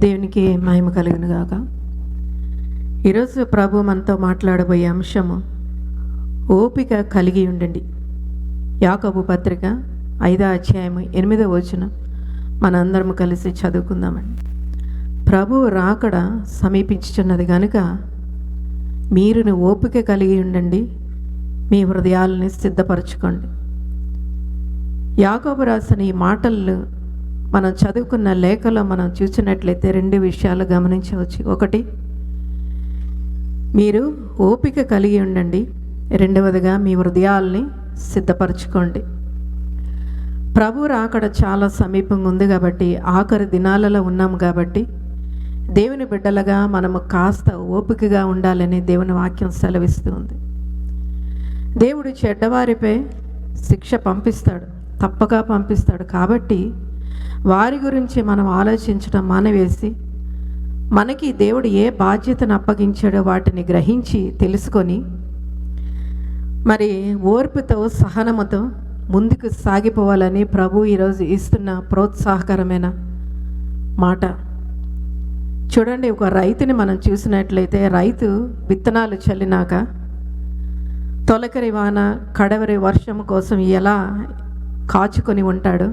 దేవునికి మహిమ కలుగును గాక. ఈరోజు ప్రభు మనతో మాట్లాడబోయే అంశము ఓపిక కలిగి ఉండండి. యాకోబు పత్రిక 5వ అధ్యాయము 8వ వచనం మనందరం కలిసి చదువుకుందామండి. ప్రభువు రాకడ సమీపించుచున్నది కనుక మీరును ఓపిక కలిగి ఉండండి, మీ హృదయాలని సిద్ధపరచుకోండి. యాకోబు రాసిన ఈ మాటలు మనం చదువుకున్న లేఖలో మనం చూసినట్లయితే 2 విషయాలు గమనించవచ్చు. ఒకటి, మీరు ఓపిక కలిగి ఉండండి. రెండవదిగా మీ హృదయాల్ని సిద్ధపరచుకోండి. ప్రభు రాకడ చాలా సమీపంగా ఉంది కాబట్టి, ఆఖరి దినాలలో ఉన్నాము కాబట్టి దేవుని బిడ్డలుగా మనము కాస్త ఓపికగా ఉండాలని దేవుని వాక్యం సెలవిస్తుంది. దేవుడు చెడ్డవారిపై శిక్ష పంపిస్తాడు, తప్పగా పంపిస్తాడు. కాబట్టి వారి గురించి మనం ఆలోచించడం మానేసి మనకి దేవుడు ఏ బాధ్యతను అప్పగించాడో వాటిని గ్రహించి తెలుసుకొని మరి ఓర్పుతో సహనముతో ముందుకు సాగిపోవాలని ప్రభు ఈరోజు ఇస్తున్న ప్రోత్సాహకరమైన మాట. చూడండి, ఒక రైతుని మనం చూసినట్లయితే రైతు విత్తనాలు చల్లినాక తొలకరి వాన కడవరి వర్షం కోసం ఎలా కాచుకొని ఉంటాడు,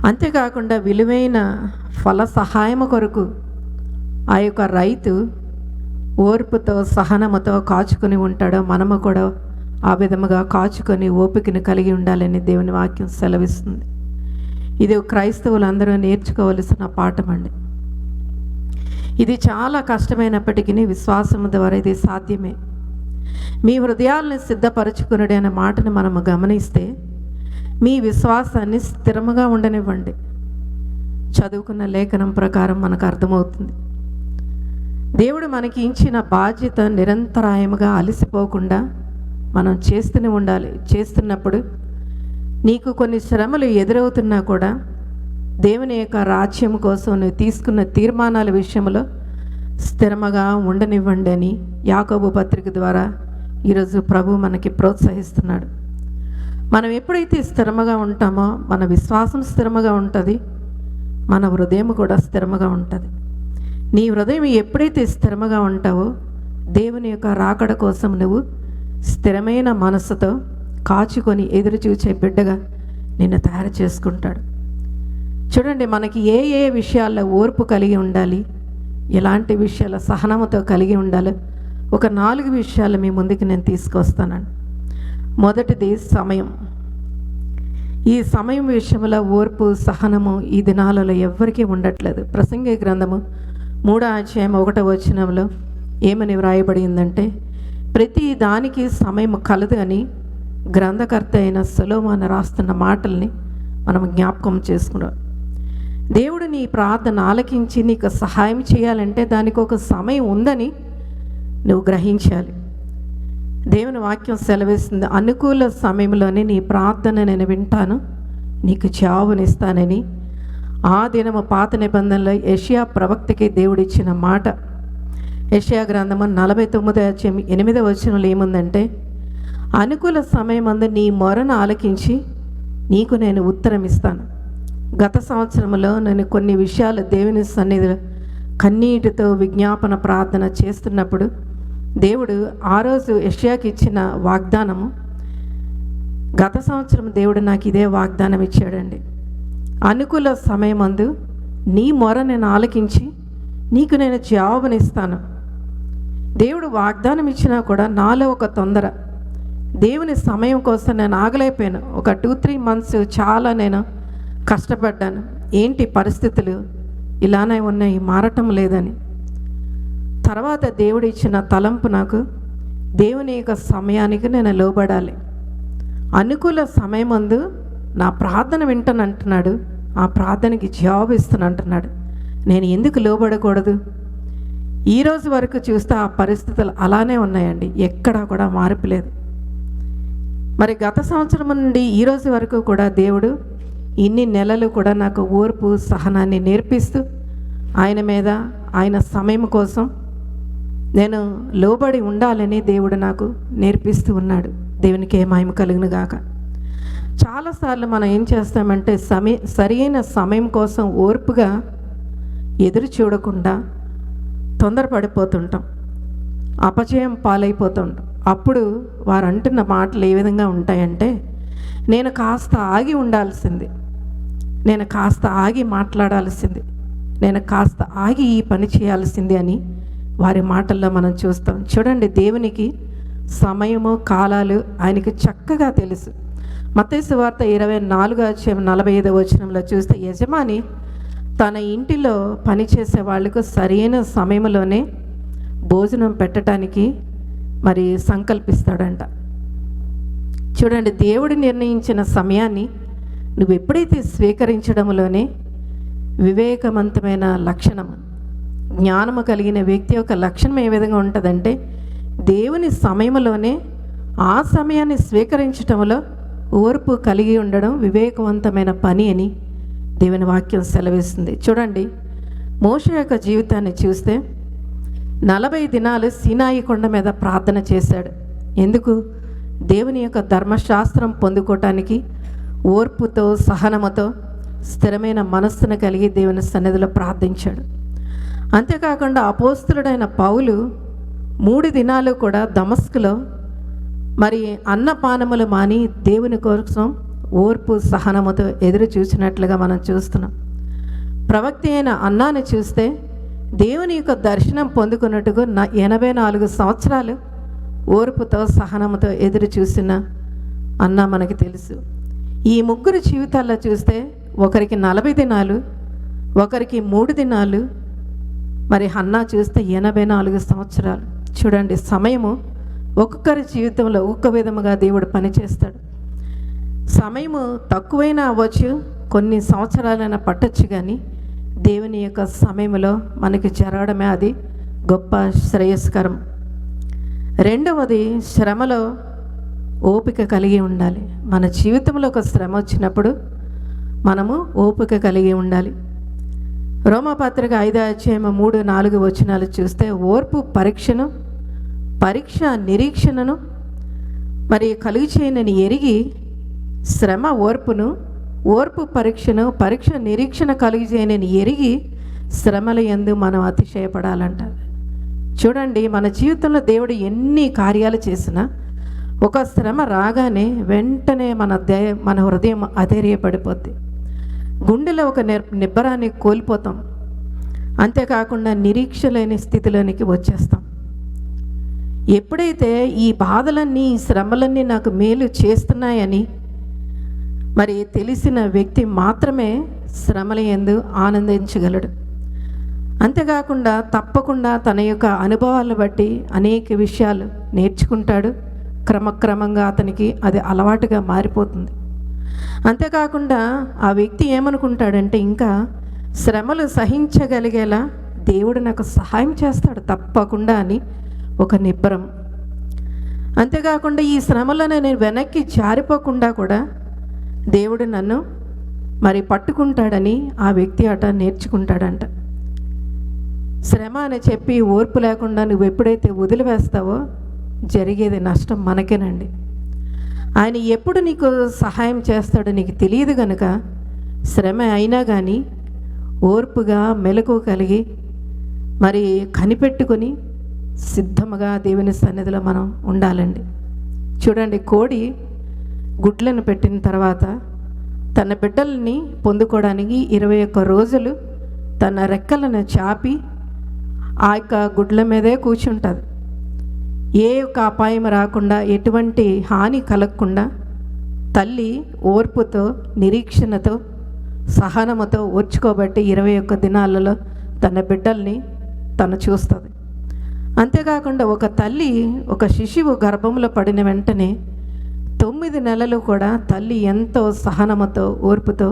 అంతేకాకుండా విలువైన ఫల సహాయము కొరకు ఆ యొక్క రైతు ఓర్పుతో సహనముతో కాచుకొని ఉంటాడో మనము కూడా ఆ విధముగా కాచుకొని ఓపికను కలిగి ఉండాలని దేవుని వాక్యం సెలవిస్తుంది. ఇది క్రైస్తవులందరూ నేర్చుకోవలసిన పాఠం అండి. ఇది చాలా కష్టమైనప్పటికీ విశ్వాసము ద్వారా ఇది సాధ్యమే. మీ హృదయాలను సిద్ధపరచుకునుడి అనే మాటను మనము గమనిస్తే మీ విశ్వాసాన్ని స్థిరముగా ఉండనివ్వండి. చదువుకున్న లేఖనం ప్రకారం మనకు అర్థమవుతుంది. దేవుడు మనకి ఇచ్చిన బాధ్యత నిరంతరాయముగా అలసిపోకుండా మనం చేస్తూనే ఉండాలి. చేస్తున్నప్పుడు నీకు కొన్ని శ్రమలు ఎదురవుతున్నా కూడా దేవుని యొక్క రాజ్యం కోసం నువ్వు తీసుకున్న తీర్మానాల విషయంలో స్థిరముగా ఉండనివ్వండి అని యాకోబు పత్రిక ద్వారా ఈరోజు ప్రభు మనకి ప్రోత్సహిస్తున్నాడు. మనం ఎప్పుడైతే స్థిరముగా ఉంటామో మన విశ్వాసం స్థిరముగా ఉంటుంది, మన హృదయం కూడా స్థిరముగా ఉంటుంది. నీ హృదయం ఎప్పుడైతే స్థిరముగా ఉంటావో దేవుని యొక్క రాకడ కోసం నువ్వు స్థిరమైన మనసుతో కాచుకొని ఎదురు చూచే బిడ్డగా నిన్ను తయారు చేసుకుంటాడు. చూడండి, మనకి ఏ ఏ విషయాల్లో ఓర్పు కలిగి ఉండాలి, ఎలాంటి విషయాల సహనముతో కలిగి ఉండాలి, ఒక 4 విషయాలు మీ ముందుకు నేను తీసుకొస్తానండి. మొదటిది సమయం. ఈ సమయం విషయంలో ఓర్పు సహనము ఈ దినాలలో ఎవ్వరికీ ఉండట్లేదు. ప్రసంగి గ్రంథము 3వ అధ్యాయం 1వ వచనంలో ఏమని వ్రాయబడిందంటే, ప్రతి దానికి సమయం కలదు అని గ్రంథకర్త అయిన సొలొమోను రాస్తున్న మాటల్ని మనం జ్ఞాపకం చేసుకున్నాం. దేవుడు నీ ప్రార్థన ఆలకించి నీకు సహాయం చేయాలంటే దానికి ఒక సమయం ఉందని నువ్వు గ్రహించాలి. దేవుని వాక్యం సెలవిస్తుంది, అనుకూల సమయంలోనే నీ ప్రార్థన నేను వింటాను, నీకు జవాబునిస్తానని. ఆ దినము పాత నిబంధనలో యెషయా ప్రవక్తకి దేవుడిచ్చిన మాట. యెషయా గ్రంథము 49వ అధ్యాయం 8వ వచనంలో ఏముందంటే, అనుకూల సమయమందు నీ మొరను ఆలకించి నీకు నేను ఉత్తరం ఇస్తాను. గత సంవత్సరంలో నేను కొన్ని విషయాలు దేవుని సన్నిధిలో కన్నీటితో విజ్ఞాపన ప్రార్థన చేస్తున్నప్పుడు దేవుడు ఆ రోజు యెషయాకి ఇచ్చిన వాగ్దానము, గత సంవత్సరం దేవుడు నాకు ఇదే వాగ్దానం ఇచ్చాడండి. అనుకూల సమయమందు నీ మొర నేను ఆలకించి నీకు నేను జవాబునిస్తాను. దేవుడు వాగ్దానం ఇచ్చినా కూడా నాలో ఒక తొందర, దేవుని సమయం కోసం నేను ఆగలేకపోయాను. ఒక 2-3 మంత్స్ చాలా నేను కష్టపడ్డాను. ఏంటి పరిస్థితులు ఇలానే ఉన్నాయి, మారటం లేదని. తర్వాత దేవుడు ఇచ్చిన తలంపు నాకు, దేవుని యొక్క సమయానికి నేను లోబడాలి. అనుకూల సమయమందు నా ప్రార్థన వింటానంటున్నాడు, ఆ ప్రార్థనకి జవాబు ఇస్తానంటున్నాడు. నేను ఎందుకు లోబడకూడదు? ఈరోజు వరకు చూస్తే ఆ పరిస్థితులు అలానే ఉన్నాయండి, ఎక్కడా కూడా మార్పు లేదు. మరి గత సంవత్సరం నుండి ఈరోజు వరకు కూడా దేవుడు ఇన్ని నెలలు కూడా నాకు ఓర్పు సహనాన్ని నేర్పిస్తూ ఆయన మీద ఆయన సమయం కోసం నేను లోబడి ఉండాలని దేవుడు నాకు నేర్పిస్తూ ఉన్నాడు. దేవునికి ఏ మహిమ కలుగును గాక. చాలాసార్లు మనం ఏం చేస్తామంటే సరైన సమయం కోసం ఓర్పుగా ఎదురు చూడకుండా తొందరపడిపోతుంటాం, అపజయం పాలైపోతుంటాం. అప్పుడు వారు అంటున్న మాటలు ఏ విధంగా ఉంటాయంటే, నేను కాస్త ఆగి ఉండాల్సింది, నేను కాస్త ఆగి మాట్లాడాల్సింది, నేను కాస్త ఆగి ఈ పని చేయాల్సింది అని వారి మాటల్లో మనం చూస్తాం. చూడండి, దేవునికి సమయము కాలాలు ఆయనకి చక్కగా తెలుసు. మత్తయి సువార్త 24:45 చూస్తే, యజమాని తన ఇంటిలో పనిచేసే వాళ్లకు సరైన సమయంలోనే భోజనం పెట్టడానికి మరి సంకల్పిస్తాడంట. చూడండి, దేవుడు నిర్ణయించిన సమయాన్ని నువ్వు ఎప్పుడైతే స్వీకరించడంలోనే వివేకవంతమైన లక్షణం, జ్ఞానము కలిగిన వ్యక్తి యొక్క లక్షణం ఏ విధంగా ఉంటుందంటే, దేవుని సమయంలోనే ఆ సమయాన్ని స్వీకరించడంలో ఓర్పు కలిగి ఉండడం వివేకవంతమైన పని అని దేవుని వాక్యం సెలవిస్తుంది. చూడండి, మోషే యొక్క జీవితాన్ని చూస్తే 40 దినాలు సీనాయి కొండ మీద ప్రార్థన చేశాడు. ఎందుకు? దేవుని యొక్క ధర్మశాస్త్రం పొందుకోవటానికి ఓర్పుతో, సహనముతో, స్థిరమైన మనస్సును కలిగి దేవుని సన్నిధిలో ప్రార్థించాడు. అంతేకాకుండా అపోస్తలుడైన పౌలు 3 దినాలు కూడా దమస్కులో మరి అన్నపానములు మాని దేవుని కోసం ఓర్పు సహనముతో ఎదురు చూసినట్లుగా మనం చూస్తున్నాం. ప్రవక్త అయిన అన్నాను చూస్తే దేవుని యొక్క దర్శనం పొందుకున్నట్టుగా 84 సంవత్సరాలు ఓర్పుతో సహనముతో ఎదురు చూసిన అన్న మనకి తెలుసు. ఈ ముగ్గురు జీవితాల్లో చూస్తే ఒకరికి 40 దినాలు, ఒకరికి 3 దినాలు, మరి హన్నా చూస్తే 84 సంవత్సరాలు. చూడండి, సమయము ఒక్కొక్కరి జీవితంలో ఒక్కొక్క విధముగా దేవుడు పనిచేస్తాడు. సమయము తక్కువైనా అవ్వచ్చు, కొన్ని సంవత్సరాలైనా పట్టొచ్చు, కానీ దేవుని యొక్క సమయంలో మనకి జరగడమే అది గొప్ప శ్రేయస్కరం. రెండవది, శ్రమలో ఓపిక కలిగి ఉండాలి. మన జీవితంలో ఒక శ్రమ వచ్చినప్పుడు మనము ఓపిక కలిగి ఉండాలి. రోమాపత్రిక 5:3-4 చూస్తే, ఓర్పు పరీక్ష నిరీక్షణను మరి కలుగు చేయనని ఎరిగి, శ్రమ ఓర్పును, ఓర్పు పరీక్షను, పరీక్ష నిరీక్షణ కలుగు చేయనని ఎరిగి శ్రమల యందు మనం అతిశయపడాలంట. చూడండి, మన జీవితంలో దేవుడు ఎన్ని కార్యాలు చేసినా ఒక శ్రమ రాగానే వెంటనే మన హృదయం అధైర్యపడిపోద్ది, గుండెలో ఒక నిబ్బరాన్ని కోల్పోతాం. అంతేకాకుండా నిరీక్ష లేని స్థితిలోనికి వచ్చేస్తాం. ఎప్పుడైతే ఈ బాధలన్నీ, ఈ శ్రమలన్నీ నాకు మేలు చేస్తున్నాయని మరి తెలిసిన వ్యక్తి మాత్రమే శ్రమల యందు ఆనందించగలడు. అంతేకాకుండా తప్పకుండా తన యొక్క అనుభవాలను బట్టి అనేక విషయాలు నేర్చుకుంటాడు. క్రమక్రమంగా అతనికి అది అలవాటుగా మారిపోతుంది. అంతేకాకుండా ఆ వ్యక్తి ఏమనుకుంటాడంటే, ఇంకా శ్రమలు సహించగలిగేలా దేవుడు నాకు సహాయం చేస్తాడు తప్పకుండా అని ఒక నిబ్బరం. అంతేకాకుండా ఈ శ్రమలను నేను వెనక్కి జారిపోకుండా కూడా దేవుడు నన్ను మరి పట్టుకుంటాడని ఆ వ్యక్తి అట నేర్చుకుంటాడంట. శ్రమ అని చెప్పి ఓర్పు లేకుండా నువ్వు ఎప్పుడైతే వదిలివేస్తావో జరిగేది నష్టం మనకేనండి. ఆయన ఎప్పుడు నీకు సహాయం చేస్తాడో నీకు తెలియదు కనుక, శ్రమ అయినా కానీ ఓర్పుగా మెలకువ కలిగి మరి కనిపెట్టుకొని సిద్ధముగా దేవుని సన్నిధిలో మనం ఉండాలండి. చూడండి, కోడి గుడ్లను పెట్టిన తర్వాత తన బిడ్డల్ని పొందుకోవడానికి 21 రోజులు తన రెక్కలను చాపి ఆ యొక్క గుడ్ల మీదే కూర్చుంటుంది. ఏ యొక్క అపాయం రాకుండా, ఎటువంటి హాని కలగకుండా తల్లి ఓర్పుతో, నిరీక్షణతో, సహనముతో ఓర్చుకోబట్టి 21 దినాలలో తన బిడ్డల్ని తను చూస్తుంది. అంతేకాకుండా ఒక తల్లి ఒక శిశువు గర్భంలో పడిన వెంటనే 9 నెలలు కూడా తల్లి ఎంతో సహనముతో, ఓర్పుతో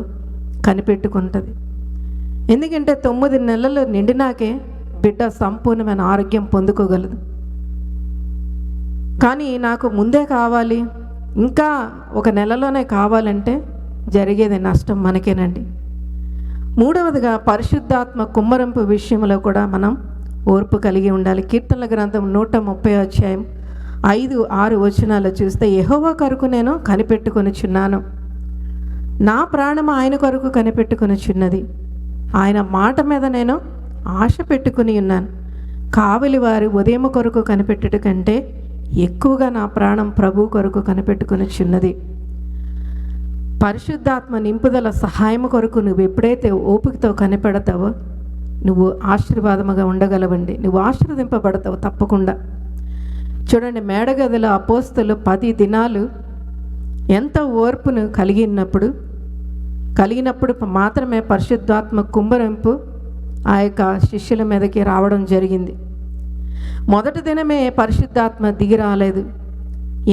కనిపెట్టుకుంటుంది. ఎందుకంటే 9 నెలలు నిండినాకే బిడ్డ సంపూర్ణమైన ఆరోగ్యం పొందుకోగలదు. కానీ నాకు ముందే కావాలి, ఇంకా 1 నెలలోనే కావాలంటే జరిగేది నష్టం మనకేనండి. మూడవదిగా, పరిశుద్ధాత్మ కుమ్మరింపు విషయంలో కూడా మనం ఓర్పు కలిగి ఉండాలి. కీర్తనల గ్రంథం 130:5-6 చూస్తే, యెహోవా కొరకు నేను కనిపెట్టుకొనుచున్నాను, నా ప్రాణం ఆయన కొరకు కనిపెట్టుకొనుచున్నది, ఆయన మాట మీద నేను ఆశ పెట్టుకుని ఉన్నాను. కావలి వారి ఉదయం కొరకు కనిపెట్టుట కంటే ఎక్కువగా నా ప్రాణం ప్రభు కొరకు కనిపెట్టుకుని చిన్నది. పరిశుద్ధాత్మ నింపుదల సహాయం కొరకు నువ్వు ఎప్పుడైతే ఓపికతో కనిపెడతావో నువ్వు ఆశీర్వాదముగా ఉండగలవండి. నువ్వు ఆశీర్వదింపబడతావు తప్పకుండా. చూడండి, మేడగదిలో అపోస్తలు 10 దినాలు ఎంత ఓర్పును కలిగినప్పుడు మాత్రమే పరిశుద్ధాత్మ కుమ్మరింపు ఆ యొక్క శిష్యుల మీదకి రావడం జరిగింది. మొదటి దినమే పరిశుద్ధాత్మ దిగి రాలేదు.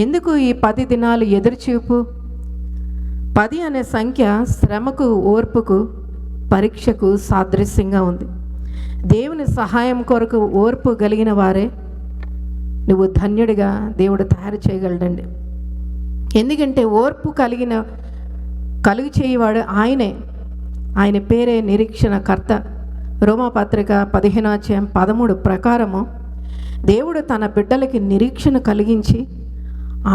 ఎందుకు ఈ 10 దినాలు ఎదురుచూపు? 10 అనే సంఖ్య శ్రమకు, ఓర్పుకు, పరీక్షకు సాదృశ్యంగా ఉంది. దేవుని సహాయం కొరకు ఓర్పు కలిగిన వారే నువ్వు ధన్యుడిగా దేవుడు తయారు చేయగలడండి. ఎందుకంటే ఓర్పు కలుగు చేయవాడు ఆయనే. ఆయన పేరే నిరీక్షణకర్త. రోమాపత్రిక 15:13 ప్రకారము దేవుడు తన బిడ్డలకి నిరీక్షణ కలిగించి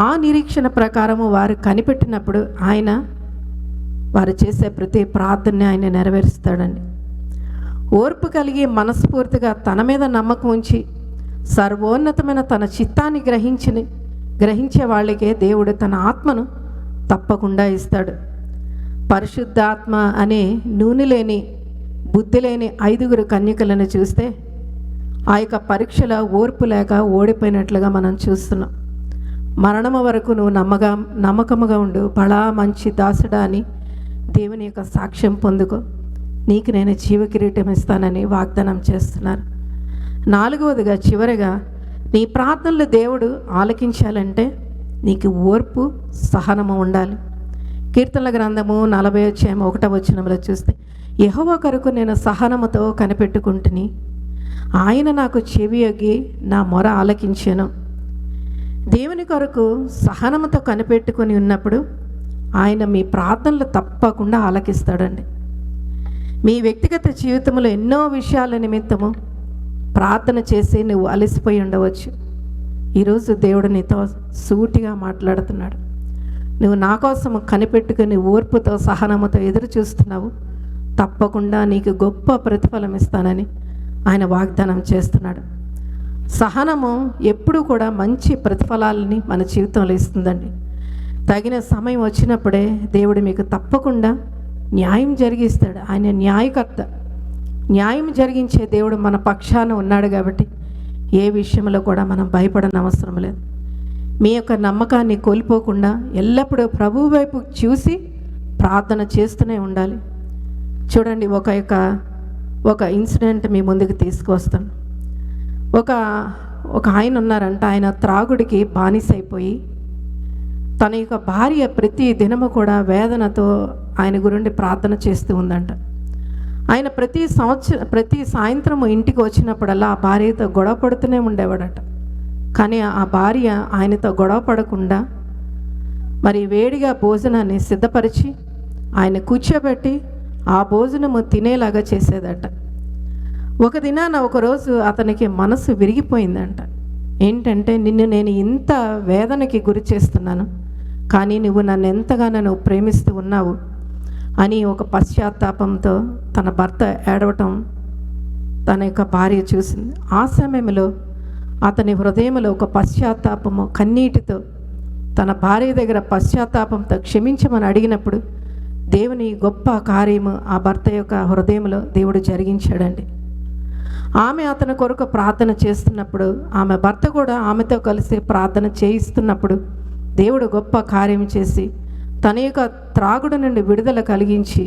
ఆ నిరీక్షణ ప్రకారము వారు కనిపెట్టినప్పుడు ఆయన వారు చేసే ప్రతి ప్రార్థనని ఆయన నెరవేరుస్తాడండి. ఓర్పు కలిగి మనస్ఫూర్తిగా తన మీద నమ్మకం ఉంచి సర్వోన్నతమైన తన చిత్తాన్ని గ్రహించే వాళ్ళకే దేవుడు తన ఆత్మను తప్పకుండా ఇస్తాడు. పరిశుద్ధాత్మ అనే నూనె లేని, బుద్ధి లేని 5 కన్యకలను చూస్తే ఆ యొక్క పరీక్షల ఓర్పు లేక ఓడిపోయినట్లుగా మనం చూస్తున్నాం. మరణము వరకు నువ్వు నమ్మకముగా ఉండు, బలా మంచి దాసుడా అని దేవుని యొక్క సాక్ష్యం పొందుకో, నీకు నేను జీవ కిరీటం ఇస్తానని వాగ్దానం చేస్తున్నారు. 4వదిగా చివరిగా నీ ప్రార్థనలు దేవుడు ఆలకించాలంటే నీకు ఓర్పు, సహనము ఉండాలి. కీర్తనల గ్రంథము 40:1 చూస్తే యెహోవా కొరకు నేను సహనముతో కనిపెట్టుకుంటుని, ఆయన నాకు చెవియొగ్గి నా మొర ఆలకించాను. దేవుని కొరకు సహనముతో కనిపెట్టుకుని ఉన్నప్పుడు ఆయన మీ ప్రార్థనలు తప్పకుండా ఆలకిస్తాడండి. మీ వ్యక్తిగత జీవితంలో ఎన్నో విషయాల నిమిత్తము ప్రార్థన చేసి నువ్వు అలసిపోయి ఉండవచ్చు. ఈరోజు దేవుడు నీతో సూటిగా మాట్లాడుతున్నాడు. నువ్వు నా కోసం కనిపెట్టుకుని ఓర్పుతో, సహనముతో ఎదురు చూస్తున్నావు, తప్పకుండా నీకు గొప్ప ప్రతిఫలం ఇస్తానని ఆయన వాగ్దానం చేస్తున్నాడు. సహనము ఎప్పుడూ కూడా మంచి ప్రతిఫలాలని మన జీవితంలో ఇస్తుందండి. తగిన సమయం వచ్చినప్పుడే దేవుడు మీకు తప్పకుండా న్యాయం జరిగిస్తాడు. ఆయన న్యాయకర్త. న్యాయం జరిగించే దేవుడు మన పక్షాన ఉన్నాడు కాబట్టి ఏ విషయంలో కూడా మనం భయపడని అవసరం లేదు. మీ యొక్క నమ్మకాన్ని కోల్పోకుండా ఎల్లప్పుడూ ప్రభువు వైపు చూసి ప్రార్థన చేస్తూనే ఉండాలి. చూడండి, ఒక ఇన్సిడెంట్ మీ ముందుకు తీసుకొస్తాను. ఒక ఆయన ఉన్నారంట. ఆయన త్రాగుడికి బానిసైపోయి తన యొక్క భార్య ప్రతి దినము కూడా వేదనతో ఆయన గురించి ప్రార్థన చేస్తూ ఉందంట. ఆయన ప్రతి సాయంత్రము ఇంటికి వచ్చినప్పుడల్లా ఆ భార్యతో గొడవ పడుతూనే ఉండేవాడట. కానీ ఆ భార్య ఆయనతో గొడవ పడకుండా మరి వేడిగా భోజనాన్ని సిద్ధపరిచి ఆయన కూర్చోబెట్టి ఆ భోజనము తినేలాగా చేసేదట. ఒకరోజు అతనికి మనసు విరిగిపోయిందంట. ఏంటంటే, నిన్ను నేను ఇంత వేదనకి గురి చేస్తున్నాను, కానీ నువ్వు నన్ను ఎంతగానో ప్రేమిస్తూ ఉన్నావు అని ఒక పశ్చాత్తాపంతో తన భర్త ఏడవటం తన యొక్క భార్య చూసింది. ఆ సమయంలో అతని హృదయంలో ఒక పశ్చాత్తాపము, కన్నీటితో తన భార్య దగ్గర పశ్చాత్తాపంతో క్షమించమని అడిగినప్పుడు దేవుని గొప్ప కార్యము ఆ భర్త యొక్క హృదయంలో దేవుడు జరిగించాడండి. ఆమె అతని కొరకు ప్రార్థన చేస్తున్నప్పుడు, ఆమె భర్త కూడా ఆమెతో కలిసి ప్రార్థన చేయిస్తున్నప్పుడు దేవుడు గొప్ప కార్యం చేసి తన యొక్క త్రాగుడు నుండి విడుదల కలిగించి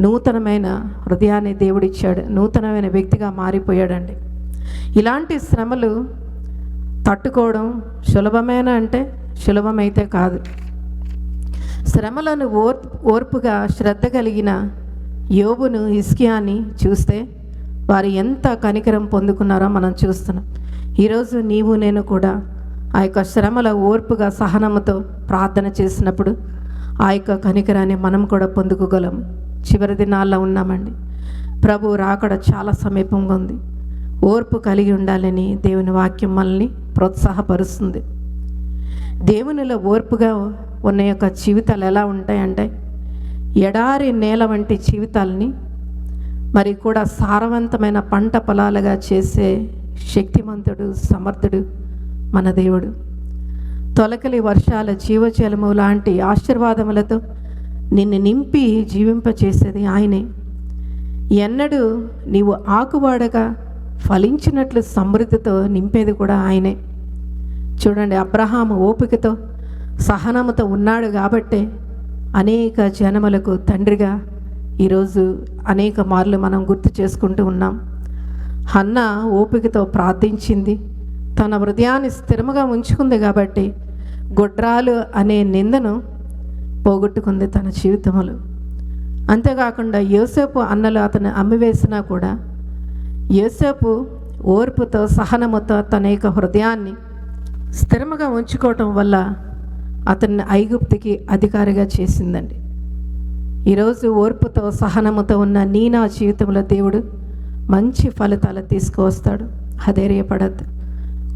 నూతనమైన హృదయాన్ని దేవుడిచ్చాడు. నూతనమైన వ్యక్తిగా మారిపోయాడండి. ఇలాంటి శ్రమలు తట్టుకోవడం సులభమేనా అంటే సులభమైతే కాదు. శ్రమలను ఓర్పుగా శ్రద్ధ కలిగిన యోబును, హిజ్కియాని చూస్తే వారు ఎంత కనికరం పొందుకున్నారో మనం చూస్తున్నాం. ఈరోజు నీవు నేను కూడా ఆ యొక్క శ్రమల ఓర్పుగా, సహనముతో ప్రార్థన చేసినప్పుడు ఆ యొక్క కనికరాన్ని మనం కూడా పొందుకోగలం. చివరి దినాల్లో ఉన్నామండి. ప్రభు రాకడ చాలా సమీపంగా ఉంది. ఓర్పు కలిగి ఉండాలని దేవుని వాక్యం మనల్ని ప్రోత్సాహపరుస్తుంది. దేవునిలో ఓర్పుగా ఉన్న యొక్క జీవితాలు ఎలా ఉంటాయంటే, ఎడారి నేల వంటి జీవితాలని మరి కూడా సారవంతమైన పంట పొలాలుగా చేసే శక్తిమంతుడు, సమర్థుడు మన దేవుడు. తొలకలి వర్షాల జీవజలము లాంటి ఆశీర్వాదములతో నిన్ను నింపి జీవింపచేసేది ఆయనే. ఎన్నడూ నీవు ఆకువాడగా ఫలించినట్లు సమృద్ధితో నింపేది కూడా ఆయనే. చూడండి, అబ్రహాము ఓపికతో సహనముతో ఉన్నాడు కాబట్టే అనేక జనములకు తండ్రిగా ఈరోజు అనేక మార్లు మనం గుర్తు చేసుకుంటూ ఉన్నాం. హన్నా ఓపికతో ప్రార్థించింది, తన హృదయాన్ని స్థిరముగా ఉంచుకుంది కాబట్టి గొడ్రాలు అనే నిందను పోగొట్టుకుంది తన జీవితంలో. అంతేకాకుండా యోసేపు అన్నలు అతను అమ్మివేసినా కూడా యోసేపు ఓర్పుతో సహనముతో తన యొక్క హృదయాన్ని స్థిరముగా ఉంచుకోవటం వల్ల అతన్ని ఐగుప్తుకి అధికారిగా చేసిందండి. ఈరోజు ఓర్పుతో సహనముతో ఉన్న నా జీవితంలో దేవుడు మంచి ఫలితాలు తీసుకువస్తాడు. అధైర్యపడద్దు.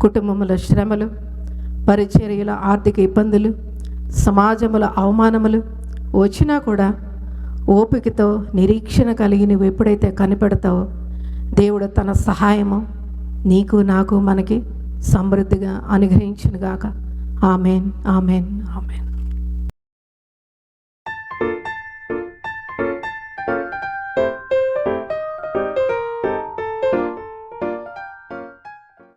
కుటుంబంలో శ్రమలు, పరిచర్యల ఆర్థిక ఇబ్బందులు, సమాజంలో అవమానములు వచ్చినా కూడా ఓపికతో నిరీక్షణ కలిగి నువ్వు ఎప్పుడైతే కనిపెడతావో దేవుడు తన సహాయము నీకు నాకు మనకి సమృద్ధిగా అనుగ్రహించునుగాక. Amen, amen, amen.